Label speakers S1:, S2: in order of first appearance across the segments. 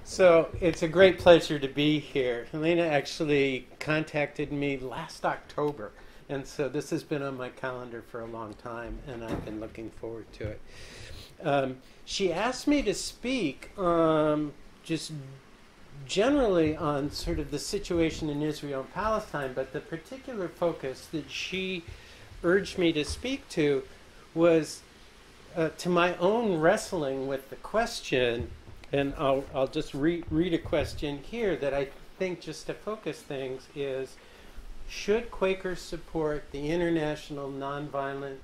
S1: So it's a great pleasure to be here. Helena actually contacted me last October, and so this has been on my calendar for a long time, and I've been looking forward to it. She asked me to speak just generally on sort of the situation in Israel and Palestine, but the particular focus that she urged me to speak to was to my own wrestling with the question. And I'll just read a question here that I think, just to focus things, is: should Quakers support the international nonviolent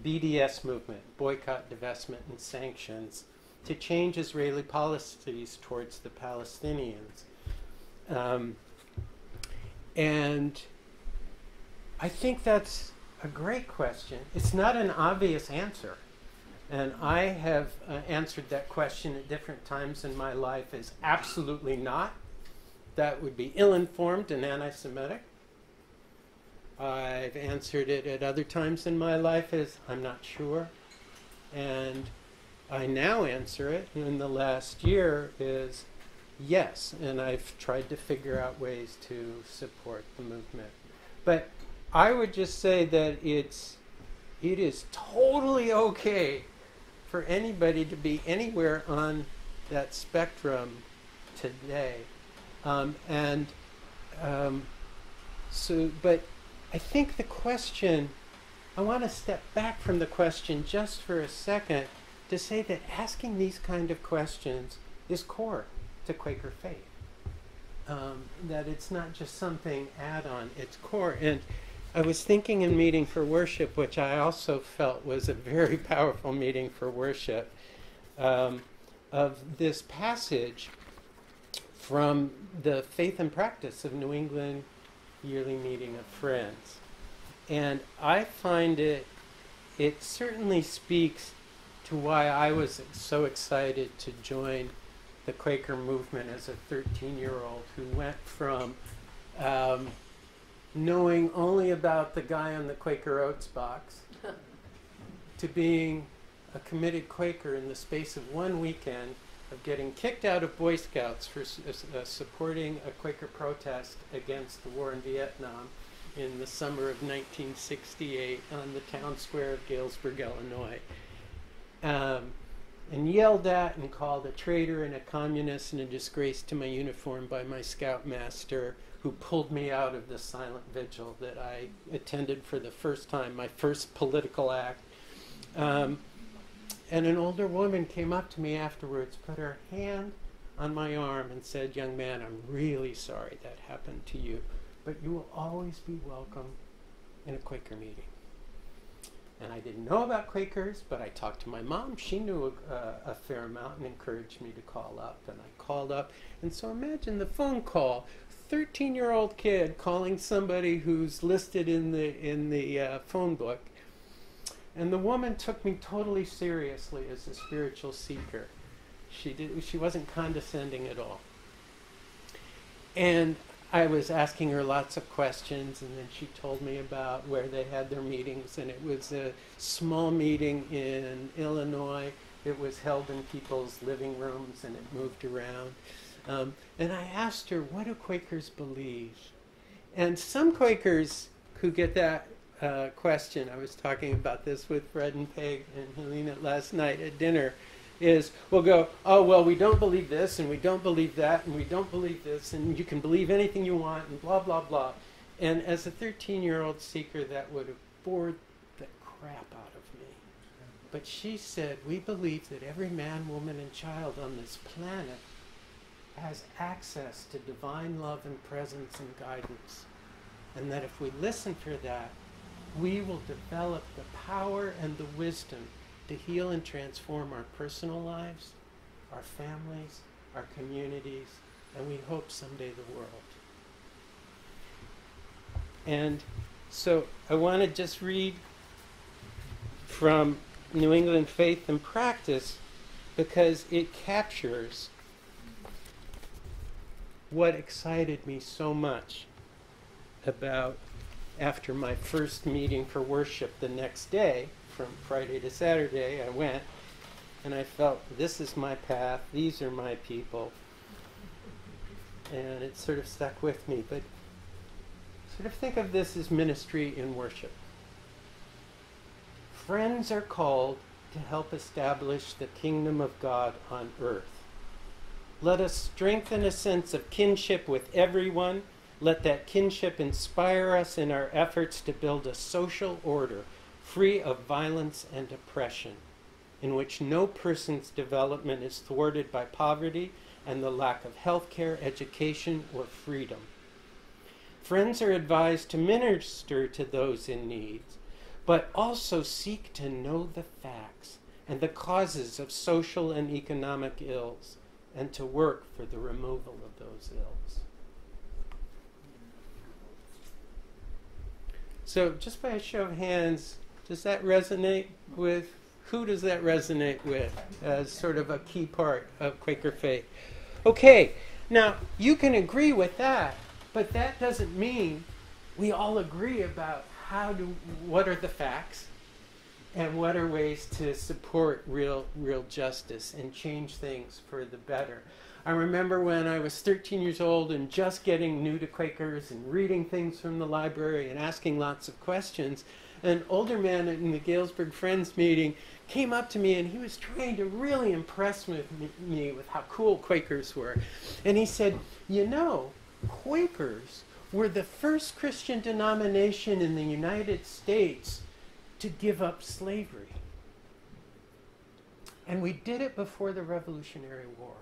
S1: BDS movement, boycott, divestment, and sanctions, to change Israeli policies towards the Palestinians? And I think that's a great question. It's not an obvious answer. And I have answered that question at different times in my life as absolutely not. That would be ill-informed and anti-Semitic. I've answered it at other times in my life as I'm not sure. And I now answer it in the last year is yes. And I've tried to figure out ways to support the movement. But I would just say that it is totally okay for anybody to be anywhere on that spectrum today. But I think the question, I want to step back from the question just for a second to say that asking these kind of questions is core to Quaker faith. That it's not just something add-on, it's core. And I was thinking in Meeting for Worship, which I also felt was a very powerful meeting for worship, of this passage from the Faith and Practice of New England Yearly Meeting of Friends. And I find it certainly speaks to why I was so excited to join the Quaker movement as a 13-year-old who went from knowing only about the guy on the Quaker Oats box to being a committed Quaker in the space of one weekend, of getting kicked out of Boy Scouts for supporting a Quaker protest against the war in Vietnam in the summer of 1968 on the town square of Galesburg, Illinois. And yelled at and called a traitor and a communist and a disgrace to my uniform by my scoutmaster, who pulled me out of the silent vigil that I attended for the first time, my first political act. And an older woman came up to me afterwards, put her hand on my arm and said, "Young man, I'm really sorry that happened to you, but you will always be welcome in a Quaker meeting." And I didn't know about Quakers, but I talked to my mom. She knew a fair amount and encouraged me to call up. And I called up. And so imagine the phone call. 13-year-old kid calling somebody who's listed in the phone book. And the woman took me totally seriously as a spiritual seeker. She wasn't condescending at all. And I was asking her lots of questions, and then she told me about where they had their meetings, and it was a small meeting in Illinois. It was held in people's living rooms, and it moved around. And I asked her, what do Quakers believe? And some Quakers who get that question, I was talking about this with Fred and Peg and Helena last night at dinner, we'll go, oh, well, we don't believe this, and we don't believe that, and we don't believe this, and you can believe anything you want, and blah, blah, blah. And as a 13-year-old seeker, that would have bored the crap out of me. But she said, we believe that every man, woman, and child on this planet has access to divine love and presence and guidance. And that if we listen for that, we will develop the power and the wisdom to heal and transform our personal lives, our families, our communities, and we hope someday the world. And so I want to just read from New England Faith and Practice because it captures what excited me so much about after my first meeting for worship the next day. From Friday to Saturday, I went, and I felt, this is my path, these are my people. and it sort of stuck with me. But sort of think of this as ministry in worship. Friends are called to help establish the kingdom of God on earth. Let us strengthen a sense of kinship with everyone. Let that kinship inspire us in our efforts to build a social order free of violence and oppression, in which no person's development is thwarted by poverty and the lack of health care, education, or freedom. Friends are advised to minister to those in need, but also seek to know the facts and the causes of social and economic ills, and to work for the removal of those ills. So just by a show of hands, does that resonate with, who does that resonate with as sort of a key part of Quaker faith? Okay, now you can agree with that, but that doesn't mean we all agree about what are the facts and what are ways to support real justice and change things for the better. I remember when I was 13 years old and just getting new to Quakers and reading things from the library and asking lots of questions, an older man in the Galesburg Friends Meeting came up to me and he was trying to really impress me with how cool Quakers were. And he said, you know, Quakers were the first Christian denomination in the United States to give up slavery. And we did it before the Revolutionary War.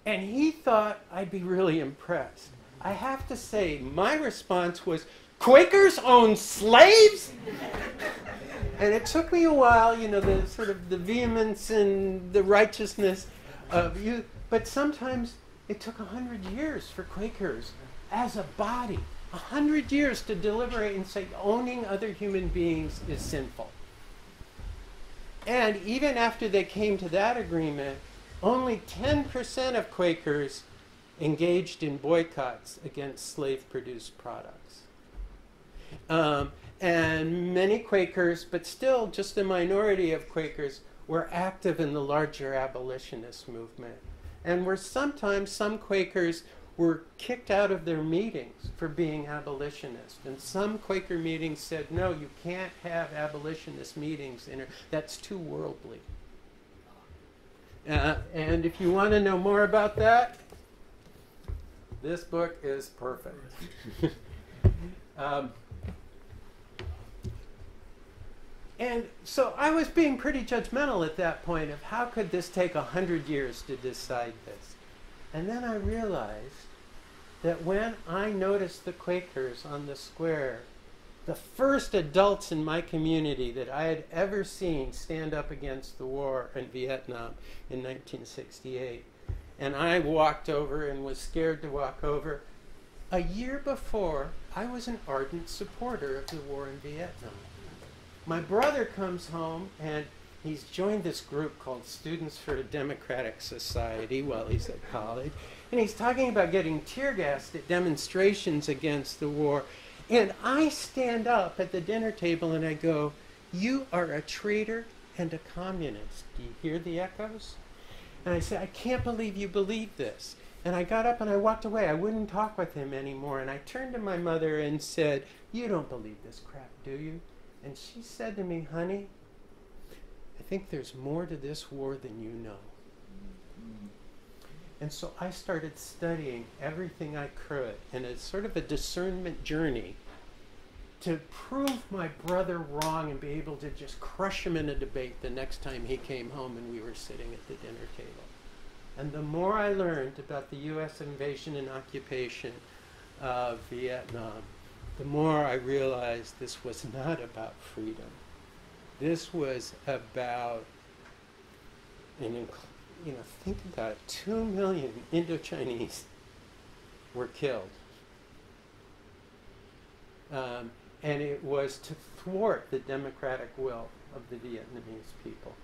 S1: And he thought I'd be really impressed. I have to say, my response was, Quakers own slaves? And it took me a while, you know, the sort of the vehemence and the righteousness of you, but sometimes it took 100 years for Quakers as a body, 100 years to deliberate and say owning other human beings is sinful. And even after they came to that agreement, only 10% of Quakers engaged in boycotts against slave-produced products. And many Quakers, but still just a minority of Quakers, were active in the larger abolitionist movement. And were sometimes some Quakers were kicked out of their meetings for being abolitionist. And some Quaker meetings said, no, you can't have abolitionist meetings. That's too worldly. And if you want to know more about that, this book is perfect. And so I was being pretty judgmental at that point of how could this take 100 years to decide this. And then I realized that when I noticed the Quakers on the square, the first adults in my community that I had ever seen stand up against the war in Vietnam in 1968, and I walked over and was scared to walk over. A year before, I was an ardent supporter of the war in Vietnam. My brother comes home and he's joined this group called Students for a Democratic Society while he's at college. And he's talking about getting tear gassed at demonstrations against the war. And I stand up at the dinner table and I go, you are a traitor and a communist. Do you hear the echoes? And I said, I can't believe you believe this. And I got up and I walked away. I wouldn't talk with him anymore. And I turned to my mother and said, you don't believe this crap, do you? And she said to me, honey, I think there's more to this war than you know. And so I started studying everything I could in a sort of a discernment journey to prove my brother wrong and be able to just crush him in a debate the next time he came home and we were sitting at the dinner table. And the more I learned about the U.S. invasion and occupation of Vietnam, the more I realized this was not about freedom. This was about, think about it, 2 million Indo-Chinese were killed. And it was to thwart the democratic will of the Vietnamese people.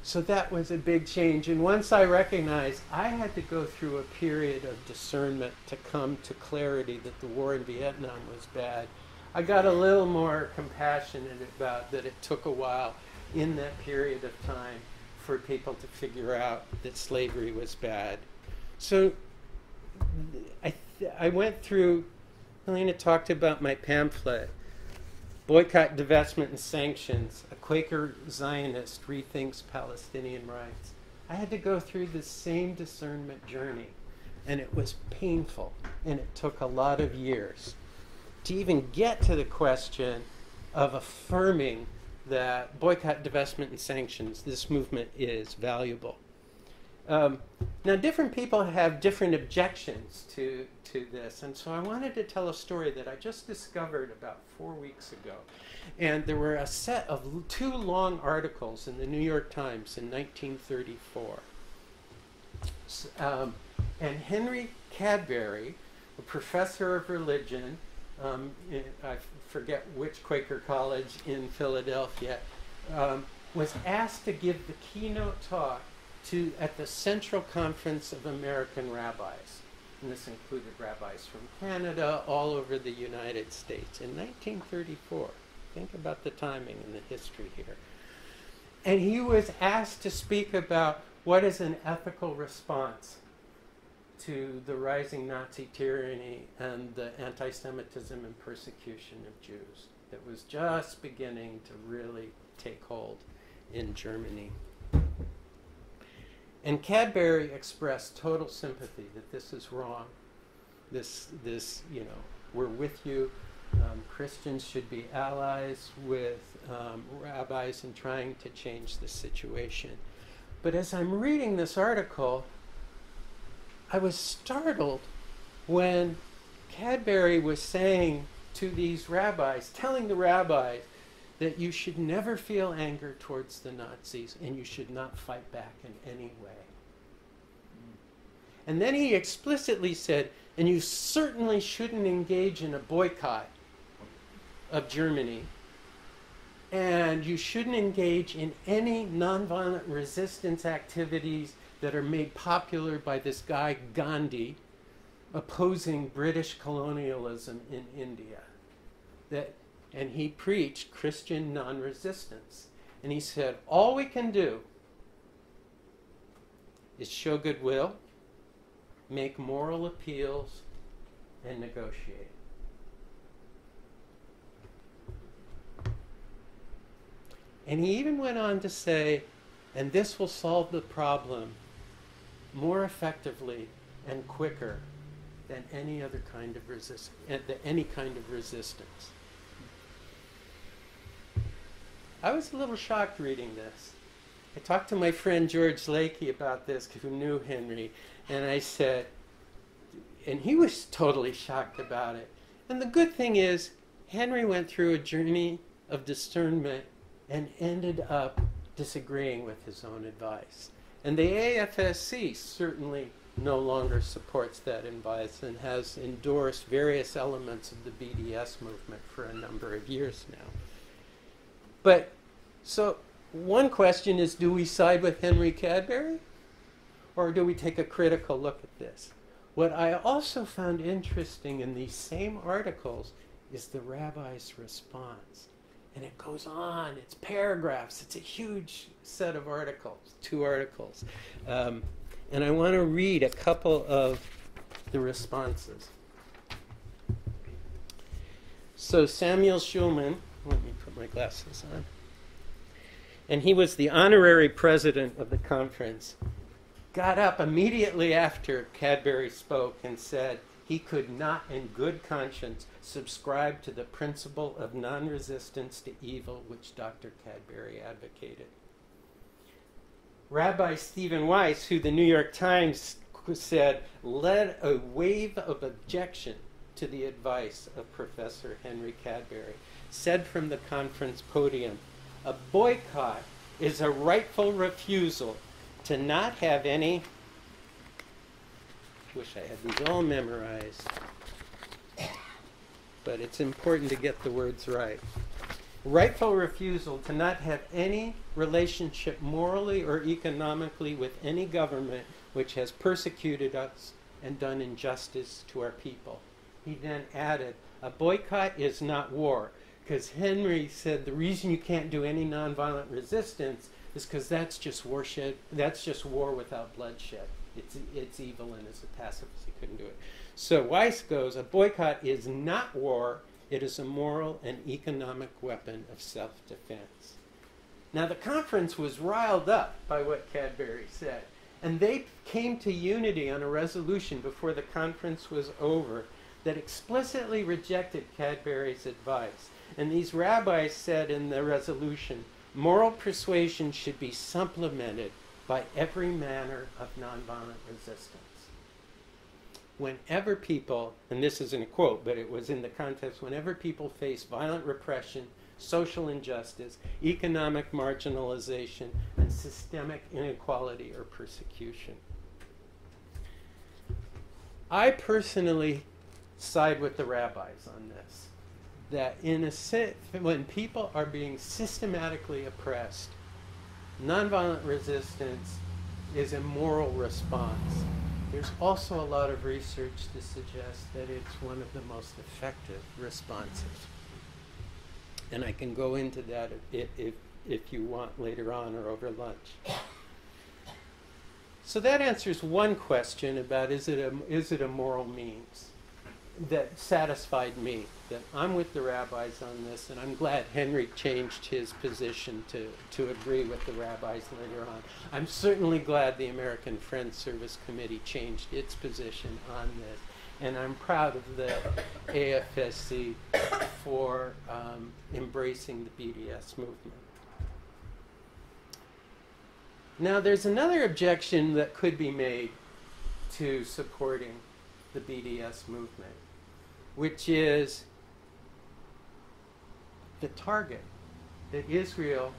S1: So that was a big change. And once I recognized I had to go through a period of discernment to come to clarity that the war in Vietnam was bad, I got a little more compassionate about that it took a while in that period of time for people to figure out that slavery was bad. So I went through, Helena talked about my pamphlet, Boycott, Divestment, and Sanctions, a Quaker Zionist rethinks Palestinian rights. I had to go through the same discernment journey, and it was painful, and it took a lot of years to even get to the question of affirming that boycott, divestment, and sanctions, this movement is valuable. Now, different people have different objections to this, and so I wanted to tell a story that I just discovered about 4 weeks ago. And there were a set of 2 long articles in the New York Times in 1934. And Henry Cadbury, a professor of religion, I forget which Quaker college in Philadelphia, was asked to give the keynote talk at the Central Conference of American Rabbis. And this included rabbis from Canada, all over the United States in 1934. Think about the timing and the history here. And he was asked to speak about what is an ethical response to the rising Nazi tyranny and the anti-Semitism and persecution of Jews that was just beginning to really take hold in Germany. And Cadbury expressed total sympathy that this is wrong. This, you know, we're with you. Christians should be allies with rabbis in trying to change the situation. But as I'm reading this article, I was startled when Cadbury was saying to these rabbis, telling the rabbis that you should never feel anger towards the Nazis and you should not fight back in any way. And then he explicitly said, and you certainly shouldn't engage in a boycott of Germany, and you shouldn't engage in any nonviolent resistance activities that are made popular by this guy Gandhi opposing British colonialism in India. And he preached Christian non-resistance. And he said, all we can do is show goodwill, make moral appeals, and negotiate. And he even went on to say, and this will solve the problem more effectively and quicker than any other kind of resistance. I was a little shocked reading this. I talked to my friend George Lakey about this, who knew Henry, and I said, and he was totally shocked about it. And the good thing is, Henry went through a journey of discernment and ended up disagreeing with his own advice. And the AFSC certainly no longer supports that advice and has endorsed various elements of the BDS movement for a number of years now. But, so one question is, do we side with Henry Cadbury? Or do we take a critical look at this? What I also found interesting in these same articles is the rabbi's response. And it goes on, it's paragraphs, it's a huge set of articles, 2 articles. And I want to read a couple of the responses. So Samuel Schulman, let me put my glasses on, and he was the honorary president of the conference, got up immediately after Cadbury spoke and said he could not in good conscience subscribe to the principle of non-resistance to evil which Dr. Cadbury advocated. Rabbi Stephen Weiss, who the New York Times said led a wave of objection to the advice of Professor Henry Cadbury, said from the conference podium, a boycott is a rightful refusal to not have any, wish I had these all memorized, but it's important to get the words right. Rightful refusal to not have any relationship morally or economically with any government which has persecuted us and done injustice to our people. He then added, a boycott is not war, because Henry said the reason you can't do any nonviolent resistance is because that's just warshed. That's just war without bloodshed. It's evil, and as a pacifist, he couldn't do it. So Weiss goes, a boycott is not war. It is a moral and economic weapon of self-defense. Now, the conference was riled up by what Cadbury said, and they came to unity on a resolution before the conference was over that explicitly rejected Cadbury's advice. And these rabbis said in the resolution, moral persuasion should be supplemented by every manner of nonviolent resistance. Whenever people, and this isn't a quote, but it was in the context, whenever people face violent repression, social injustice, economic marginalization, and systemic inequality or persecution. I personally side with the rabbis on this, that when people are being systematically oppressed, nonviolent resistance is a moral response. There's also a lot of research to suggest that it's one of the most effective responses. And I can go into that if you want later on or over lunch. So that answers one question about is it a moral means that satisfied me, that I'm with the rabbis on this, and I'm glad Henry changed his position to agree with the rabbis later on. I'm certainly glad the American Friends Service Committee changed its position on this, and I'm proud of the AFSC for embracing the BDS movement. Now, there's another objection that could be made to supporting the BDS movement, which is the target, that Israel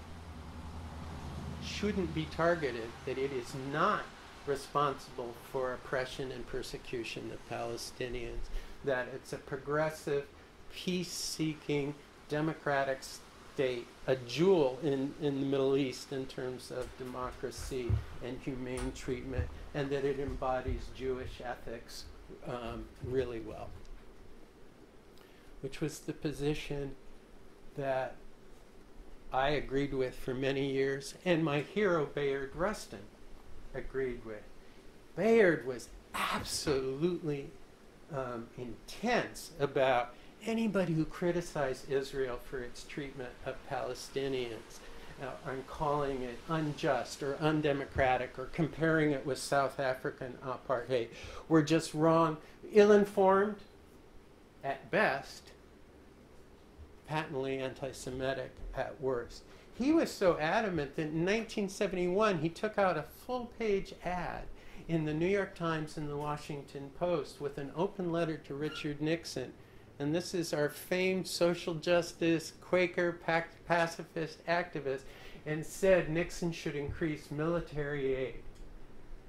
S1: shouldn't be targeted, that it is not responsible for oppression and persecution of Palestinians, that it's a progressive, peace-seeking, democratic state, a jewel in the Middle East in terms of democracy and humane treatment, and that it embodies Jewish ethics really well, which was the position that I agreed with for many years, and my hero Bayard Rustin agreed with. Bayard was absolutely intense about anybody who criticized Israel for its treatment of Palestinians, and calling it unjust or undemocratic or comparing it with South African apartheid, were just wrong, ill-informed at best, patently anti-Semitic at worst. He was so adamant that in 1971 he took out a full-page ad in the New York Times and the Washington Post with an open letter to Richard Nixon. And this is our famed social justice, Quaker, pacifist activist, and said Nixon should increase military aid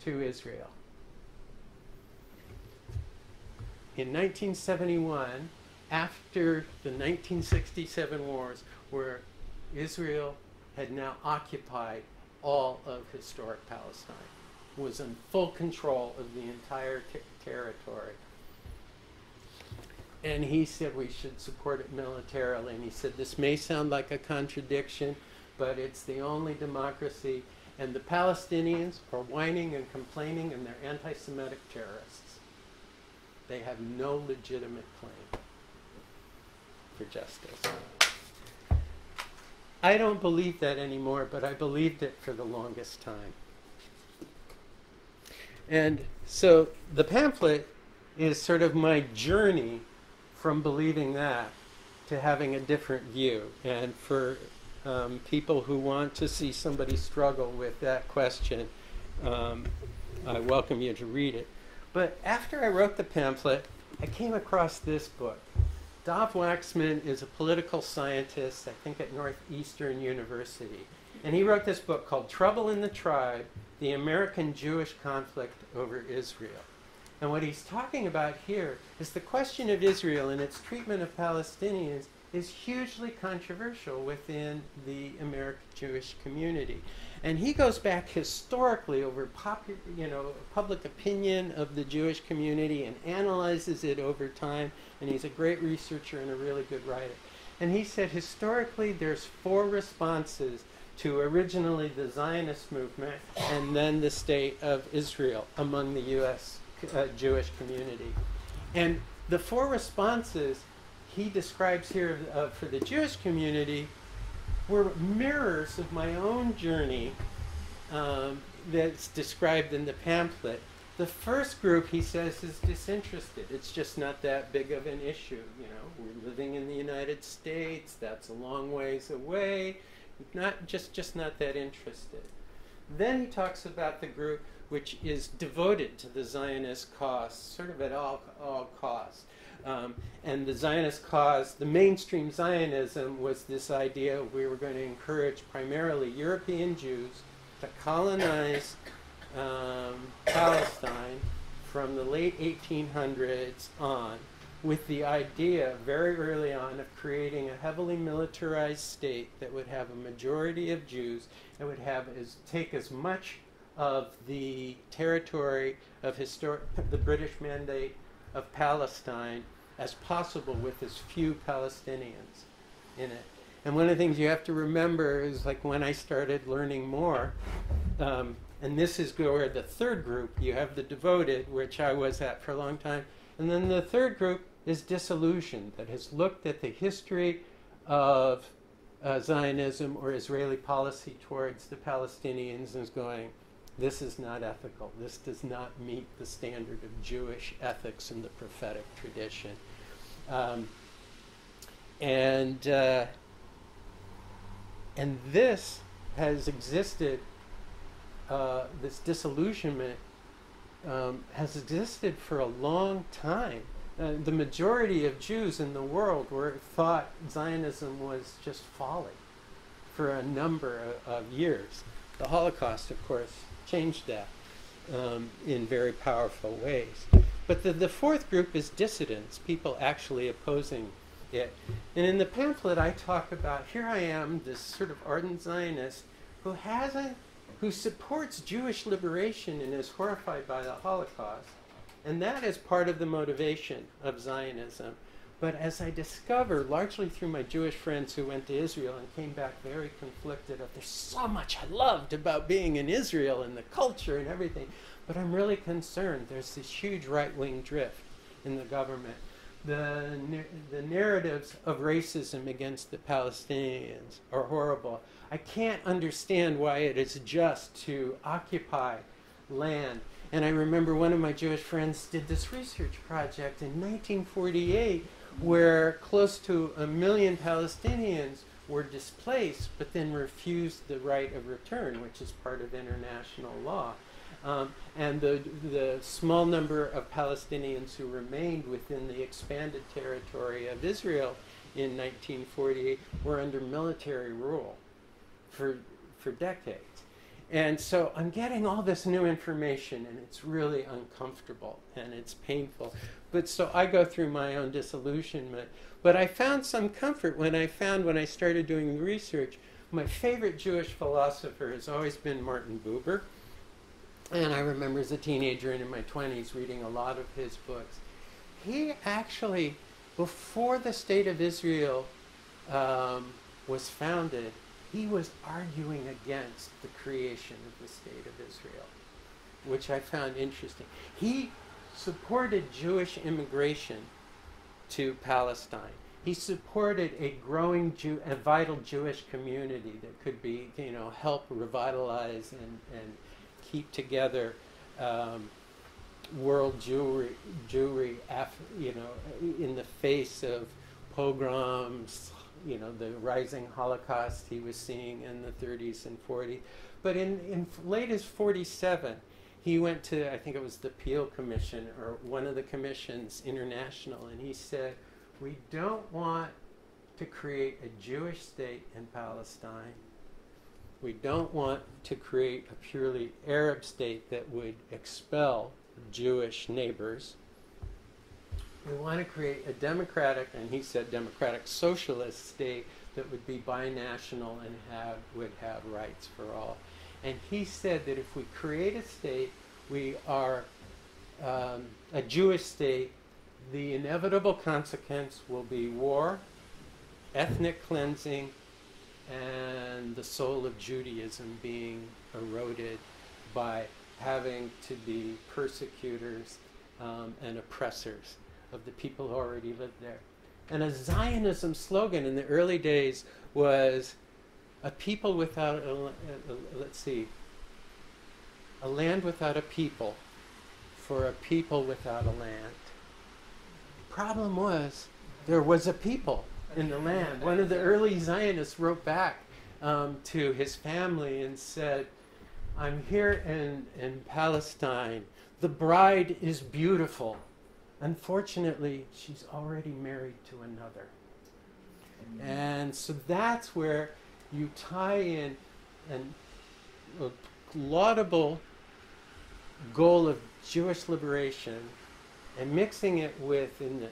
S1: to Israel. In 1971, after the 1967 wars, where Israel had now occupied all of historic Palestine, was in full control of the entire territory. And he said we should support it militarily. And he said, this may sound like a contradiction, but it's the only democracy. And the Palestinians are whining and complaining, and they're anti-Semitic terrorists. They have no legitimate claim for justice. I don't believe that anymore, but I believed it for the longest time. And so the pamphlet is sort of my journey from believing that to having a different view. And for people who want to see somebody struggle with that question, I welcome you to read it. But after I wrote the pamphlet, I came across this book. Dov Waxman is a political scientist, I think at Northeastern University. And he wrote this book called Trouble in the Tribe, The American Jewish Conflict Over Israel. And what he's talking about here is the question of Israel and its treatment of Palestinians is hugely controversial within the American Jewish community. And he goes back historically over public opinion of the Jewish community and analyzes it over time. And he's a great researcher and a really good writer. And he said historically there's 4 responses to originally the Zionist movement and then the state of Israel among the U.S. Jewish community. And the four responses he describes here for the Jewish community were mirrors of my own journey that's described in the pamphlet. The first group, he says, is disinterested. It's just not that big of an issue. You know, we're living in the United States. That's a long ways away. Not just not that interested. Then he talks about the group which is devoted to the Zionist cause, sort of at all costs. And the Zionist cause, the mainstream Zionism, was this idea we were going to encourage primarily European Jews to colonize Palestine from the late 1800s on, with the idea very early on of creating a heavily militarized state that would have a majority of Jews and would have take as much of the territory of the British Mandate of Palestine as possible with as few Palestinians in it. And one of the things you have to remember is, like, when I started learning more, and this is where the third group, you have the devoted, which I was at for a long time, and then the third group is disillusioned, that has looked at the history of Zionism or Israeli policy towards the Palestinians and is going, this is not ethical. This does not meet the standard of Jewish ethics in the prophetic tradition. And this has existed, this disillusionment has existed for a long time. The majority of Jews in the world thought Zionism was just folly for a number of years. The Holocaust, of course, changed that in very powerful ways. But the fourth group is dissidents, people actually opposing it. And in the pamphlet I talk about, here I am, this sort of ardent Zionist who supports Jewish liberation and is horrified by the Holocaust. And that is part of the motivation of Zionism. But as I discovered, largely through my Jewish friends who went to Israel and came back very conflicted, there's so much I loved about being in Israel and the culture and everything, but I'm really concerned. There's this huge right-wing drift in the government. The narratives of racism against the Palestinians are horrible. I can't understand why it is just to occupy land. And I remember one of my Jewish friends did this research project in 1948 where close to 1 million Palestinians were displaced but then refused the right of return, which is part of international law. And the small number of Palestinians who remained within the expanded territory of Israel in 1948 were under military rule for decades. And so I'm getting all this new information, and it's really uncomfortable, and it's painful. But so I go through my own disillusionment. But I found some comfort when I started doing the research. My favorite Jewish philosopher has always been Martin Buber. And I remember as a teenager and in my 20s reading a lot of his books. He actually, before the State of Israel was founded, he was arguing against the creation of the State of Israel, which I found interesting. He supported Jewish immigration to Palestine. He supported a growing a vital Jewish community that could be, help revitalize and keep together world Jewry, in the face of pogroms, the rising Holocaust he was seeing in the 30s and 40s. But in late as 47, he went to, I think it was the Peel Commission or one of the commissions international, and he said, we don't want to create a Jewish state in Palestine. We don't want to create a purely Arab state that would expel Jewish neighbors. We want to create a democratic, and he said democratic socialist state that would be binational and would have rights for all. And he said that if we create a state, we are a Jewish state, the inevitable consequence will be war, ethnic cleansing, and the soul of Judaism being eroded by having to be persecutors and oppressors of the people who already lived there. And a Zionism slogan in the early days was a people without a land without a people for a people without a land. Problem was, there was a people in the land. One of the early Zionists wrote back to his family and said, I'm here in Palestine. The bride is beautiful. Unfortunately, she's already married to another. And so that's where you tie in a laudable goal of Jewish liberation and mixing it with, in the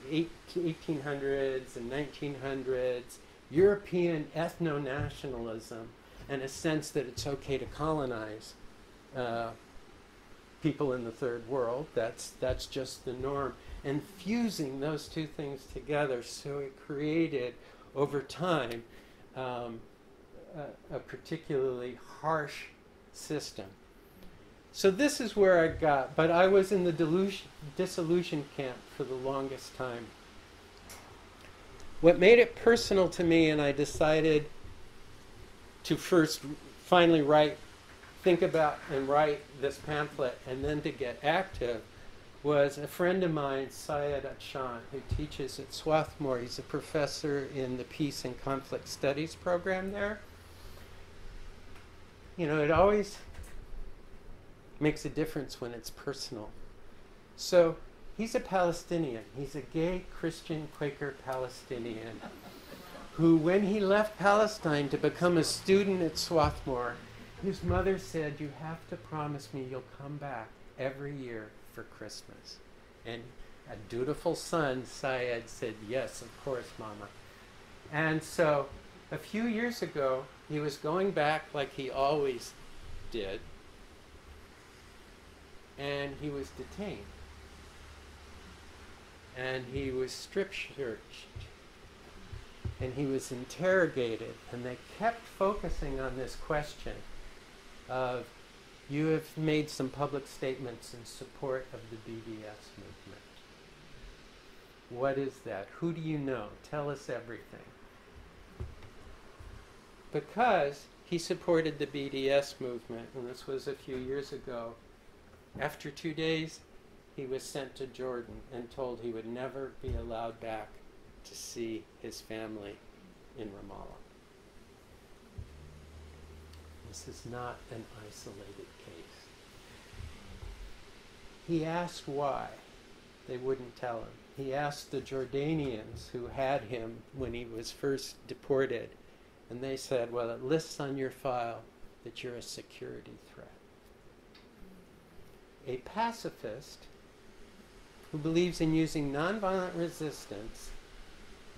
S1: 1800s and 1900s, European ethno-nationalism and a sense that it's okay to colonize people in the third world. That's just the norm. And fusing those two things together, so it created, over time, a particularly harsh system. So this is where I got, but I was in the disillusion camp for the longest time. What made it personal to me, and I decided to first finally think about and write this pamphlet and then to get active, was a friend of mine, Syed Atshan, who teaches at Swarthmore. He's a professor in the Peace and Conflict Studies program there. You know, it always makes a difference when it's personal. So he's a Palestinian. He's a gay Christian Quaker Palestinian who, when he left Palestine to become a student at Swarthmore, his mother said, you have to promise me you'll come back every year for Christmas. And a dutiful son, Syed, said, yes, of course, Mama. And so a few years ago, he was going back like he always did, and he was detained. And he was strip-searched. And he was interrogated. And they kept focusing on this question of, you have made some public statements in support of the BDS movement. What is that? Who do you know? Tell us everything. Because he supported the BDS movement, and this was a few years ago, after 2 days, he was sent to Jordan and told he would never be allowed back to see his family in Ramallah. This is not an isolated case. He asked why. They wouldn't tell him. He asked the Jordanians who had him when he was first deported, and they said, well, it lists on your file that you're a security threat. A pacifist who believes in using nonviolent resistance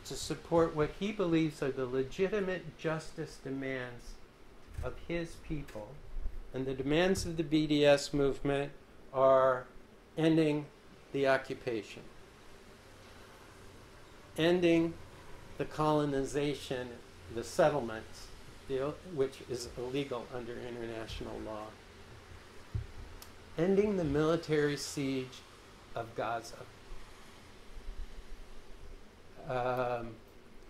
S1: to support what he believes are the legitimate justice demands of his people, and the demands of the BDS movement are ending the occupation, ending the colonization, the settlements, which is illegal under international law, ending the military siege of Gaza,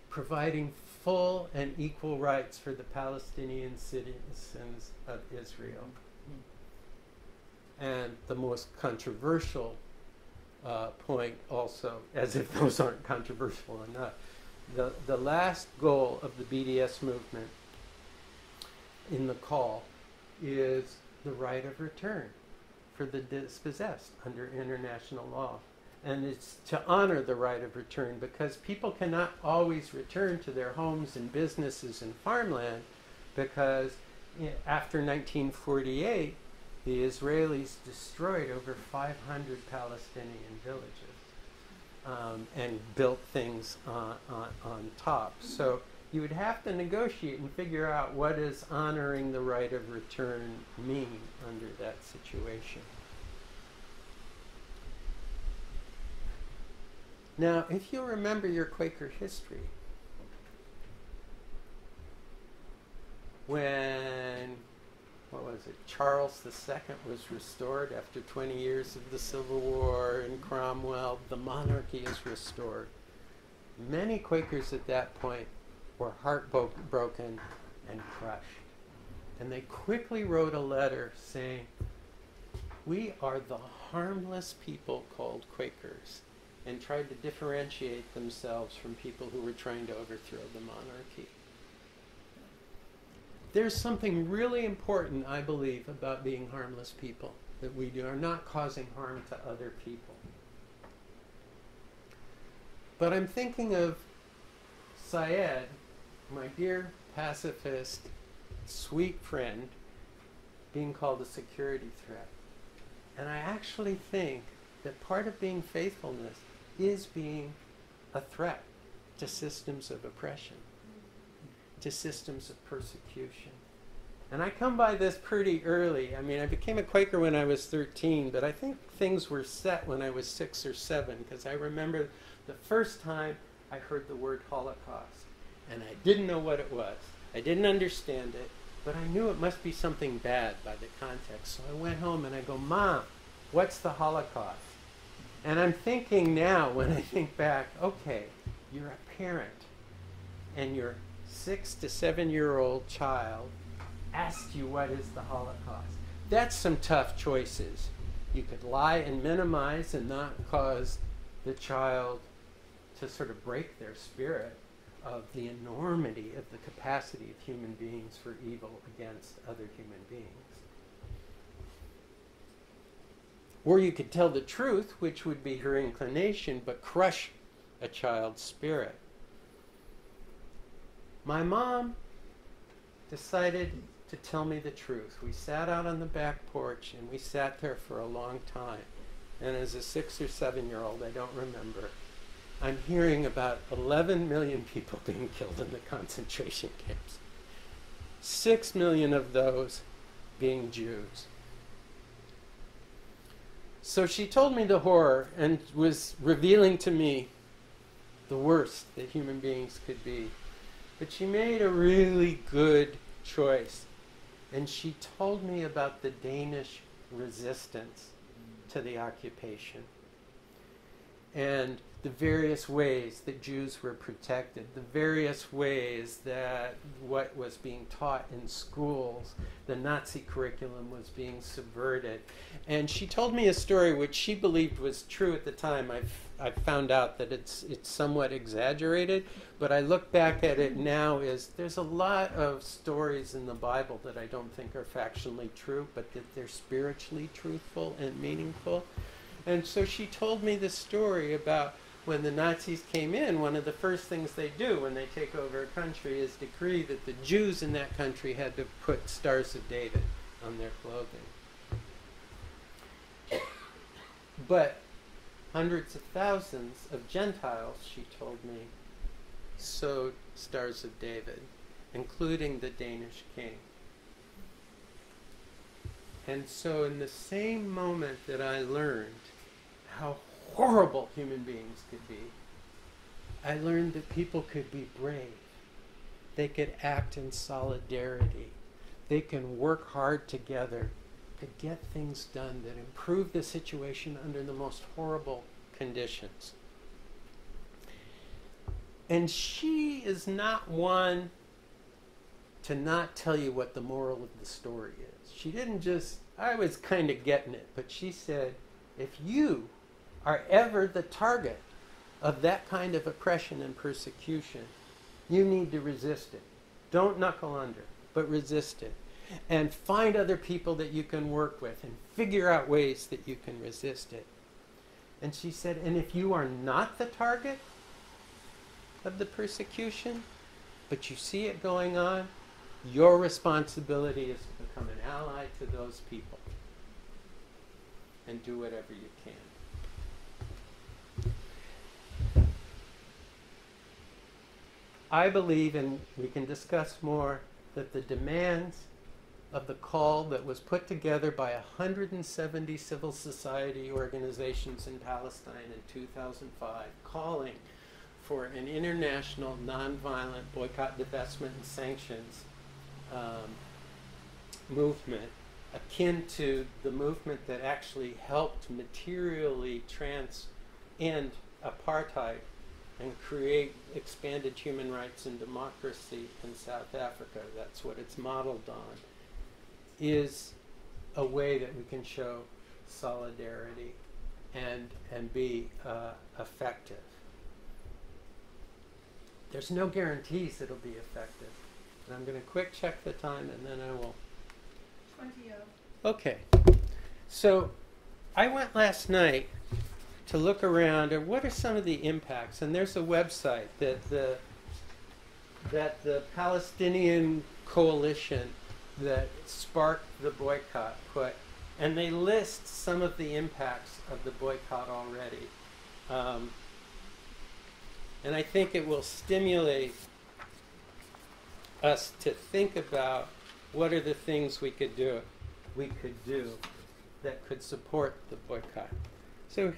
S1: providing full and equal rights for the Palestinian citizens of Israel. And the most controversial point also, as if those aren't controversial enough, the last goal of the BDS movement in the call is the right of return for the dispossessed under international law. And it's to honor the right of return, because people cannot always return to their homes and businesses and farmland, because after 1948, the Israelis destroyed over 500 Palestinian villages and built things on top. So you would have to negotiate and figure out what does honoring the right of return mean under that situation. Now, if you remember your Quaker history, when, what was it, Charles II was restored after 20 years of the Civil War and Cromwell, the monarchy is restored. Many Quakers at that point were heartbroken and crushed. And they quickly wrote a letter saying, we are the harmless people called Quakers, and tried to differentiate themselves from people who were trying to overthrow the monarchy. There's something really important, I believe, about being harmless people, that we are not causing harm to other people. But I'm thinking of Syed, my dear pacifist, sweet friend, being called a security threat. And I actually think that part of being faithfulness is being a threat to systems of oppression, to systems of persecution. And I come by this pretty early. I mean, I became a Quaker when I was 13, but I think things were set when I was 6 or 7, because I remember the first time I heard the word Holocaust. And I didn't know what it was. I didn't understand it, but I knew it must be something bad by the context. So I went home and I go, Mom, what's the Holocaust? And I'm thinking now, when I think back, okay, you're a parent, and your 6 to 7-year-old child asked you what is the Holocaust. That's some tough choices. You could lie and minimize and not cause the child to sort of break their spirit of the enormity of the capacity of human beings for evil against other human beings. Or you could tell the truth, which would be her inclination, but crush a child's spirit. My mom decided to tell me the truth. We sat out on the back porch, and we sat there for a long time. And as a 6 or 7-year-old, I don't remember, I'm hearing about 11 million people being killed in the concentration camps. 6 million of those being Jews. So she told me the horror and was revealing to me the worst that human beings could be. But she made a really good choice. And she told me about the Danish resistance to the occupation and the various ways that Jews were protected, the various ways that what was being taught in schools, the Nazi curriculum, was being subverted. And she told me a story which she believed was true at the time. I've found out that it's somewhat exaggerated, but I look back at it now as there's a lot of stories in the Bible that I don't think are factually true, but that they're spiritually truthful and meaningful. And so she told me the story about when the Nazis came in, one of the first things they do when they take over a country is decree that the Jews in that country had to put Stars of David on their clothing. But hundreds of thousands of Gentiles, she told me, sewed Stars of David, including the Danish king. And so in the same moment that I learned how horrible human beings could be, I learned that people could be brave. They could act in solidarity. They can work hard together to get things done that improve the situation under the most horrible conditions. And she is not one to not tell you what the moral of the story is. She didn't just, I was kind of getting it, but she said, if you are ever the target of that kind of oppression and persecution, you need to resist it. Don't knuckle under, but resist it. And find other people that you can work with and figure out ways that you can resist it. And she said, and if you are not the target of the persecution, but you see it going on, your responsibility is to become an ally to those people and do whatever you can. I believe, and we can discuss more, that the demands of the call that was put together by 170 civil society organizations in Palestine in 2005, calling for an international nonviolent boycott, divestment, and sanctions, movement akin to the movement that actually helped materially end apartheid and create expanded human rights and democracy in South Africa. That's what it's modeled on, is a way that we can show solidarity and be effective. There's no guarantees it'll be effective. And I'm going to quick check the time and then I will.
S2: 20.
S1: Okay. So I went last night to look around at what are some of the impacts. And there's a website that the Palestinian coalition that sparked the boycott put, and they list some of the impacts of the boycott already. And I think it will stimulate us to think about what are the things we could do that could support the boycott. So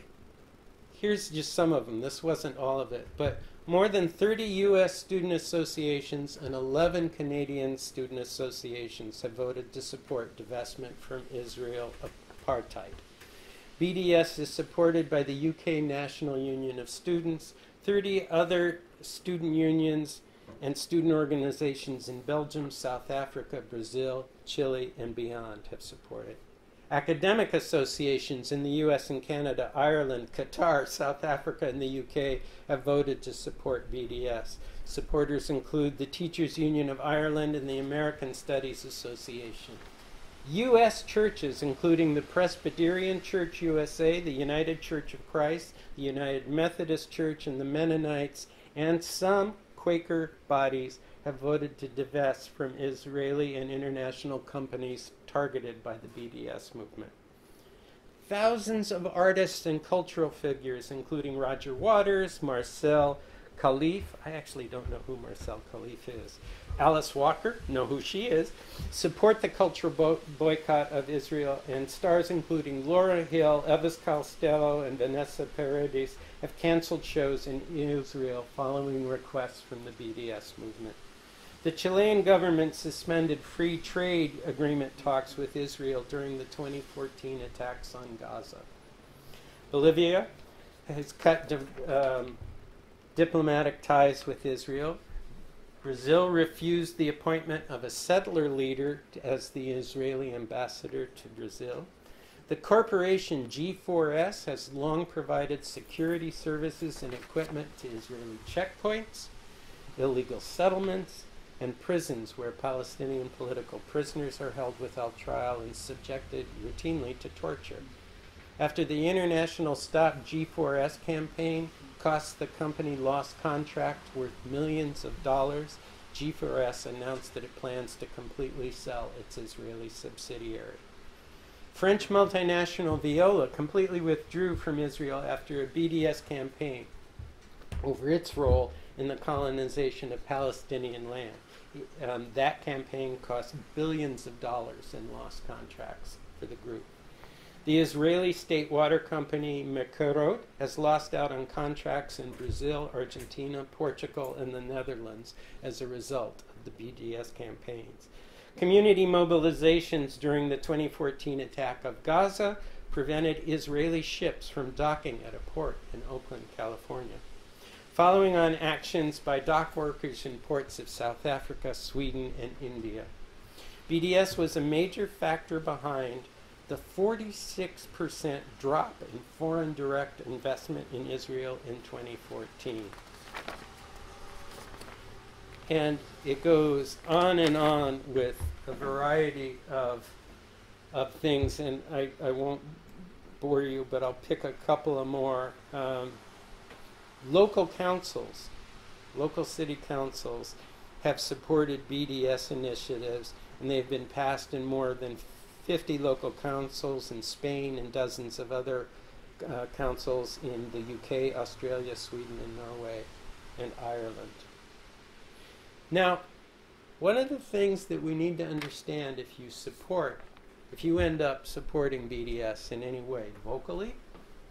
S1: here's just some of them. This wasn't all of it, but more than 30 U.S. student associations and 11 Canadian student associations have voted to support divestment from Israel apartheid. BDS is supported by the UK National Union of Students. 30 other student unions and student organizations in Belgium, South Africa, Brazil, Chile, and beyond have supported. Academic associations in the US and Canada, Ireland, Qatar, South Africa, and the UK have voted to support BDS. Supporters include the Teachers Union of Ireland and the American Studies Association. U.S. churches, including the Presbyterian Church USA, the United Church of Christ, the United Methodist Church, and the Mennonites, and some Quaker bodies have voted to divest from Israeli and international companies targeted by the BDS movement. Thousands of artists and cultural figures, including Roger Waters, Marcel Khalif, I actually don't know who Marcel Khalif is, Alice Walker, know who she is, support the cultural boycott of Israel, and stars including Laura Hill, Elvis Costello, and Vanessa Paradis have canceled shows in Israel following requests from the BDS movement. The Chilean government suspended free trade agreement talks with Israel during the 2014 attacks on Gaza. Bolivia has cut diplomatic ties with Israel. Brazil refused the appointment of a settler leader as the Israeli ambassador to Brazil. The corporation G4S has long provided security services and equipment to Israeli checkpoints, illegal settlements, and prisons where Palestinian political prisoners are held without trial and subjected routinely to torture. After the international Stop G4S campaign cost the company lost contract worth millions of dollars, G4S announced that it plans to completely sell its Israeli subsidiary. French multinational Viola completely withdrew from Israel after a BDS campaign over its role in the colonization of Palestinian land. That campaign cost billions of dollars in lost contracts for the group. The Israeli state water company Mekerot has lost out on contracts in Brazil, Argentina, Portugal, and the Netherlands as a result of the BDS campaigns. Community mobilizations during the 2014 attack of Gaza prevented Israeli ships from docking at a port in Oakland, California. Following on actions by dock workers in ports of South Africa, Sweden, and India. BDS was a major factor behind the 46% drop in foreign direct investment in Israel in 2014. And it goes on with a variety of things, and I won't bore you, but I'll pick a couple of more. Local councils, local city councils have supported BDS initiatives, and they've been passed in more than 50 local councils in Spain and dozens of other councils in the UK, Australia, Sweden, and Norway, and Ireland. Now, one of the things that we need to understand if you end up supporting BDS in any way, vocally,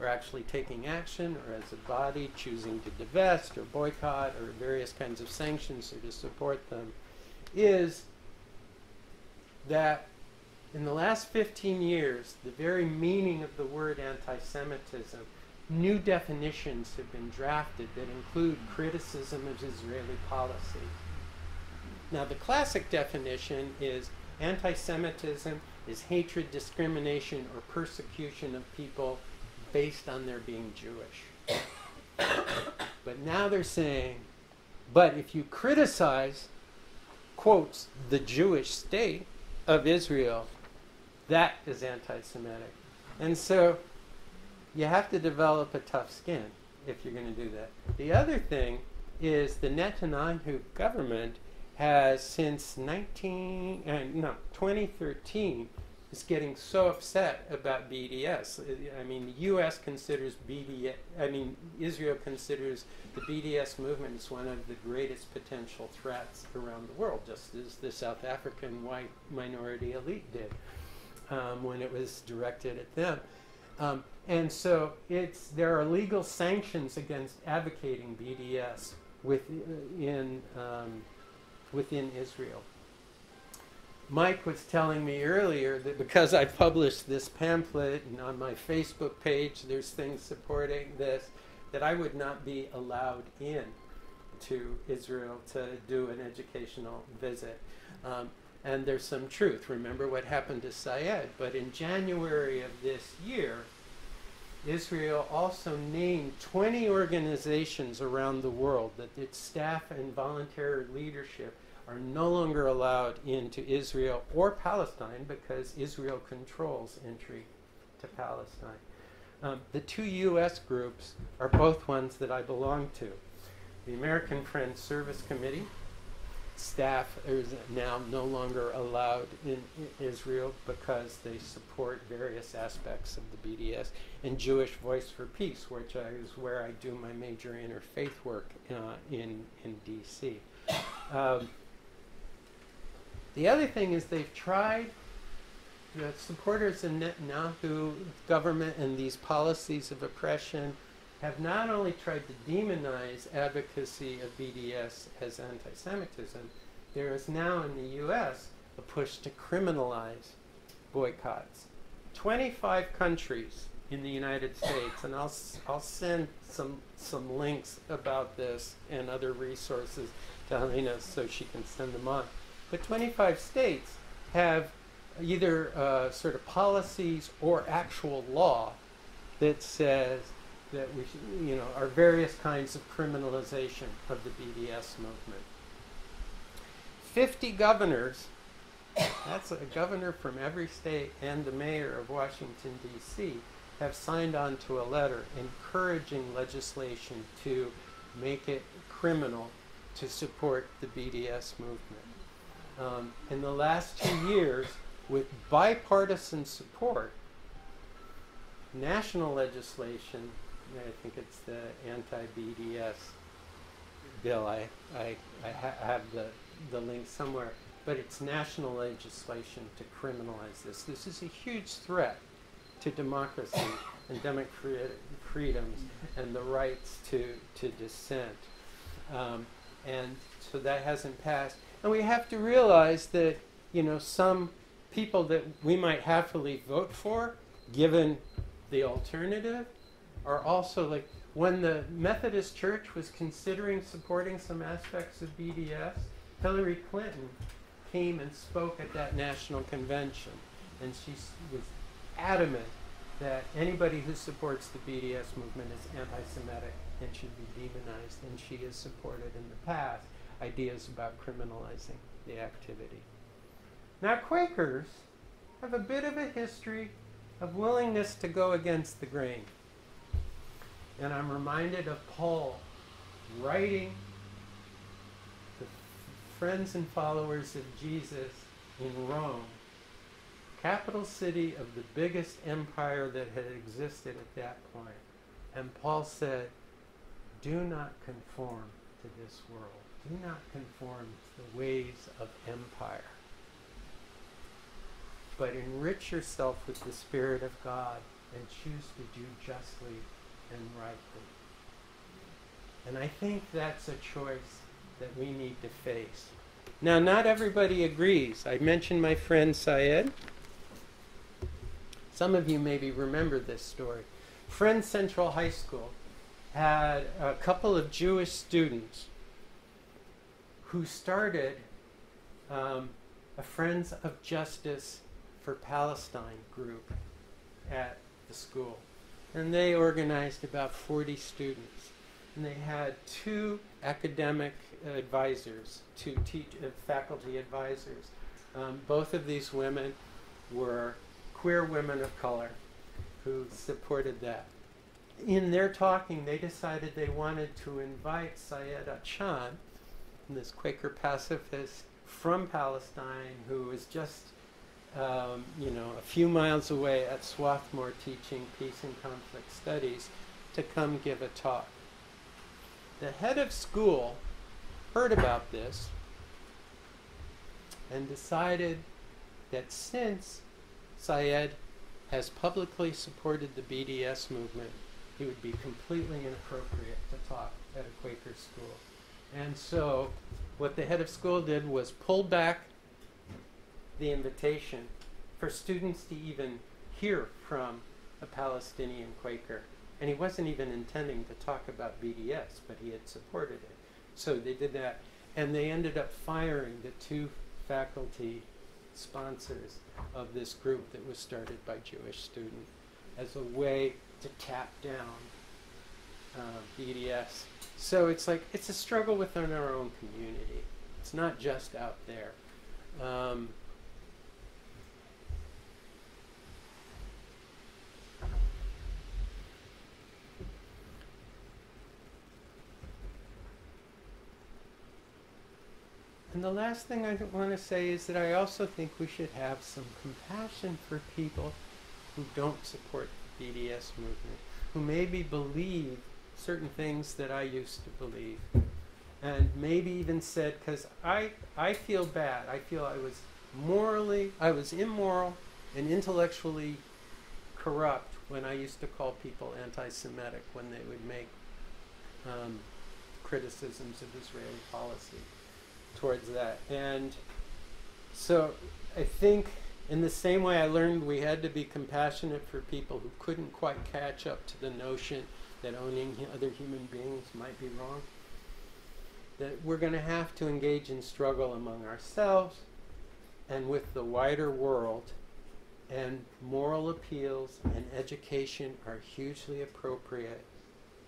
S1: or actually taking action, or as a body choosing to divest or boycott or various kinds of sanctions or to support them, is that in the last 15 years, the very meaning of the word anti-Semitism, new definitions have been drafted that include criticism of Israeli policy. Now, the classic definition is anti-Semitism is hatred, discrimination, or persecution of people based on their being Jewish. But now they're saying, but if you criticize, quotes, the Jewish state of Israel, that is anti-Semitic. And so you have to develop a tough skin if you're going to do that. The other thing is the Netanyahu government has since 2013 is getting so upset about BDS. I mean, the U.S. considers Israel considers the BDS movement as one of the greatest potential threats around the world, just as the South African white minority elite did when it was directed at them. And so there are legal sanctions against advocating BDS within Israel. Mike was telling me earlier that because I published this pamphlet and on my Facebook page there's things supporting this, that I would not be allowed in to Israel to do an educational visit. And there's some truth. Remember what happened to Syed. But in January of this year, Israel also named 20 organizations around the world that its staff and voluntary leadership are no longer allowed into Israel or Palestine because Israel controls entry to Palestine. The two U.S. groups are both ones that I belong to. The American Friends Service Committee staff is now no longer allowed in Israel because they support various aspects of the BDS, and Jewish Voice for Peace, which is where I do my major interfaith work in D.C. The other thing is they've tried, the supporters of Netanyahu government and these policies of oppression have not only tried to demonize advocacy of BDS as anti-Semitism, there is now in the U.S. a push to criminalize boycotts. 25 countries in the United States, and I'll send some links about this and other resources to Helena so she can send them on. But 25 states have either sort of policies or actual law that says that we should, are various kinds of criminalization of the BDS movement. 50 governors, that's a governor from every state and the mayor of Washington, D.C., have signed on to a letter encouraging legislation to make it criminal to support the BDS movement. In the last 2 years, with bipartisan support, national legislation, I think it's the anti-BDS bill, I have the link somewhere, but it's national legislation to criminalize this. This is a huge threat to democracy and democratic freedoms and the rights to dissent. And so that hasn't passed. And we have to realize that, some people that we might happily vote for, given the alternative, are also like, when the Methodist Church was considering supporting some aspects of BDS, Hillary Clinton came and spoke at that national convention. And she was adamant that anybody who supports the BDS movement is anti-Semitic and should be demonized. And she has supported in the past ideas about criminalizing the activity. Now, Quakers have a bit of a history of willingness to go against the grain. And I'm reminded of Paul writing the friends and followers of Jesus in Rome, capital city of the biggest empire that had existed at that point. And Paul said, do not conform to this world. Do not conform to the ways of empire, but enrich yourself with the Spirit of God and choose to do justly and rightly. And I think that's a choice that we need to face. Now, not everybody agrees. I mentioned my friend Syed. Some of you maybe remember this story. Friends Central High School had a couple of Jewish students who started a Friends of Justice for Palestine group at the school. And they organized about 40 students. And they had 2 academic advisors, 2 faculty advisors. Both of these women were queer women of color who supported that. In their talking, they decided they wanted to invite Syed Achan, this Quaker pacifist from Palestine who was just a few miles away at Swarthmore teaching peace and conflict studies, to come give a talk. The head of school heard about this and decided that since Syed has publicly supported the BDS movement, he would be completely inappropriate to talk at a Quaker school. And so what the head of school did was pull back the invitation for students to even hear from a Palestinian Quaker. And he wasn't even intending to talk about BDS, but he had supported it. So they did that. And they ended up firing the 2 faculty sponsors of this group that was started by Jewish students as a way to tap down BDS. So it's like, it's a struggle within our own community. It's not just out there. And the last thing I want to say is that I also think we should have some compassion for people who don't support the BDS movement, who maybe believe certain things that I used to believe, and maybe even said, because I feel bad, I feel I was immoral and intellectually corrupt when I used to call people anti-Semitic when they would make criticisms of Israeli policy towards that. And so I think in the same way I learned we had to be compassionate for people who couldn't quite catch up to the notion that owning other human beings might be wrong, that we're going to have to engage in struggle among ourselves and with the wider world, and moral appeals and education are hugely appropriate.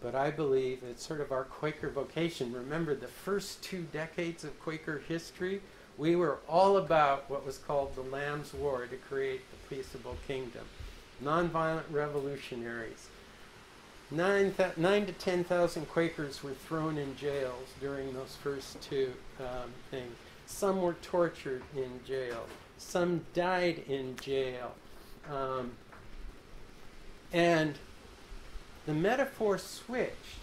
S1: But I believe it's sort of our Quaker vocation. Remember, the first 2 decades of Quaker history, we were all about what was called the Lamb's War to create the peaceable kingdom. Nonviolent revolutionaries. 9 to 10,000 Quakers were thrown in jails during those first 2 things. Some were tortured in jail. Some died in jail. And the metaphor switched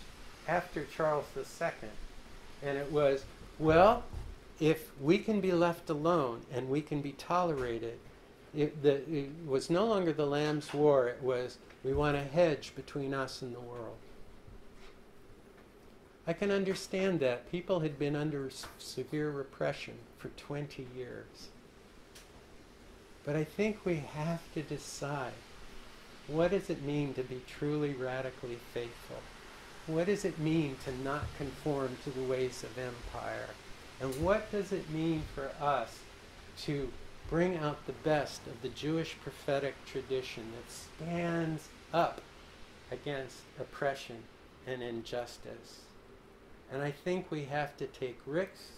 S1: after Charles II, and it was, well, if we can be left alone and we can be tolerated, it was no longer the Lamb's War, it was, we want a hedge between us and the world. I can understand that. People had been under severe repression for 20 years. But I think we have to decide, what does it mean to be truly radically faithful? What does it mean to not conform to the ways of empire? And what does it mean for us to bring out the best of the Jewish prophetic tradition that stands up against oppression and injustice? And I think we have to take risks,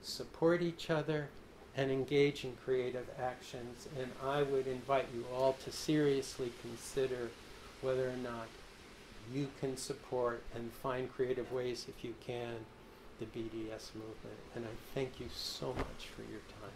S1: support each other, and engage in creative actions. And I would invite you all to seriously consider whether or not you can support and find creative ways, if you can, the BDS movement. And I thank you so much for your time.